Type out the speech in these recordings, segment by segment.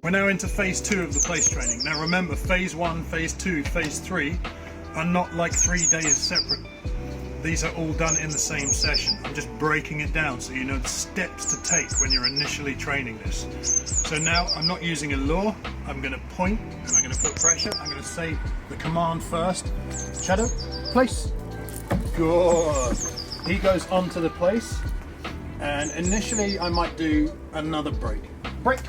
We're now into phase 2 of the place training. Now remember, phase 1, phase 2, phase 3 are not like 3 days separate. These are all done in the same session. I'm just breaking it down so you know the steps to take when you're initially training this. So now I'm not using a lure, I'm going to point and I'm going to put pressure. I'm going to say the command first. Shadow, place. Good. He goes onto the place, and initially I might do another break. Break.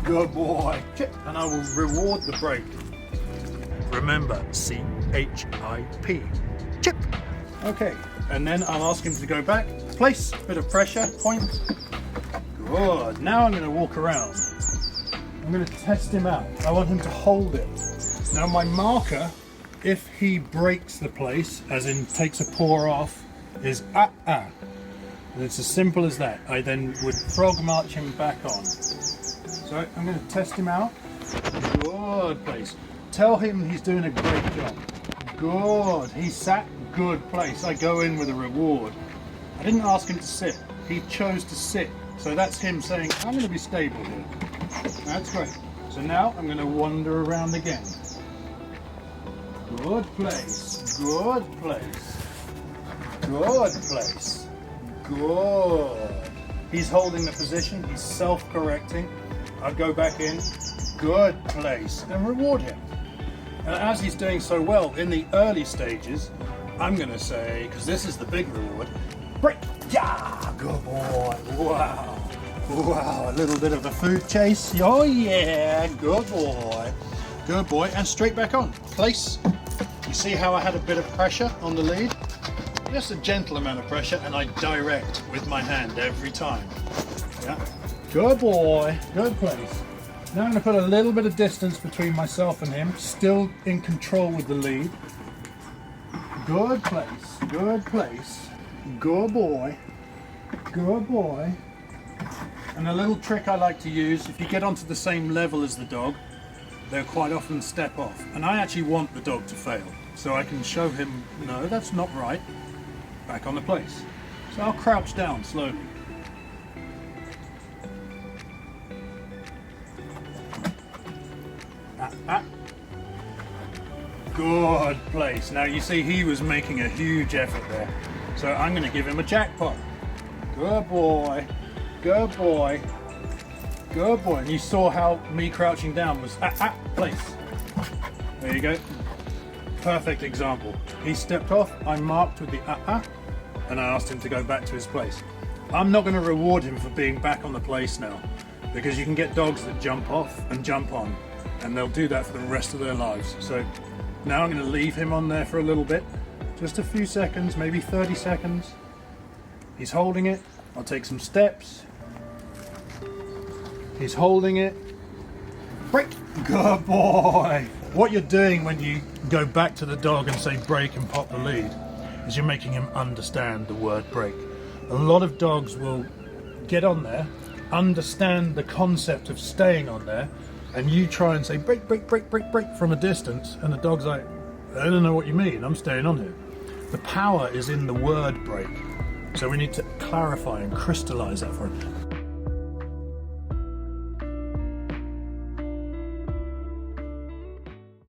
Good boy. Chip. And I will reward the break. Remember, C-H-I-P. Chip. Okay. And then I'll ask him to go back. Place. Bit of pressure. Point. Good. Now I'm going to walk around. I'm going to test him out. I want him to hold it. Now my marker, if he breaks the place, as in takes a paw off, is ah. And it's as simple as that. I then would frog march him back on. So I'm going to test him out. Good place. Tell him he's doing a great job. Good. He sat. Good place. I go in with a reward. I didn't ask him to sit. He chose to sit. So that's him saying, I'm going to be stable here. That's great. So now I'm going to wander around again. Good place. Good place. Good place. Good. He's holding the position. He's self-correcting. I'll go back in. Good place. And reward him. And as he's doing so well in the early stages, I'm going to say, because this is the big reward, break. Yeah. Good boy. Wow. Wow. A little bit of a food chase. Oh yeah. Good boy. Good boy. And straight back on. Place. You see how I had a bit of pressure on the lead? Just a gentle amount of pressure, and I direct with my hand every time. Yeah. Good boy. Good place. Now I'm going to put a little bit of distance between myself and him, still in control with the lead. Good place. Good place. Good boy. Good boy. And a little trick I like to use, if you get onto the same level as the dog, they'll quite often step off. And I actually want the dog to fail, so I can show him, no, that's not right. Back on the place. So I'll crouch down slowly. Good place. Now you see he was making a huge effort there. So I'm going to give him a jackpot. Good boy. Good boy. Good boy. And you saw how me crouching down was place. There you go. Perfect example. He stepped off, I marked with the and I asked him to go back to his place. I'm not going to reward him for being back on the place now, because you can get dogs that jump off and jump on, and they'll do that for the rest of their lives. So now I'm going to leave him on there for a little bit, just a few seconds, maybe 30 seconds. He's holding it. I'll take some steps. He's holding it. Break. Good boy. What you're doing when you go back to the dog and say break and pop the lead is you're making him understand the word break. A lot of dogs will get on there, understand the concept of staying on there, and you try and say break, break, break, break, break from a distance, and the dog's like, I don't know what you mean, I'm staying on here. The power is in the word break. So we need to clarify and crystallize that for him.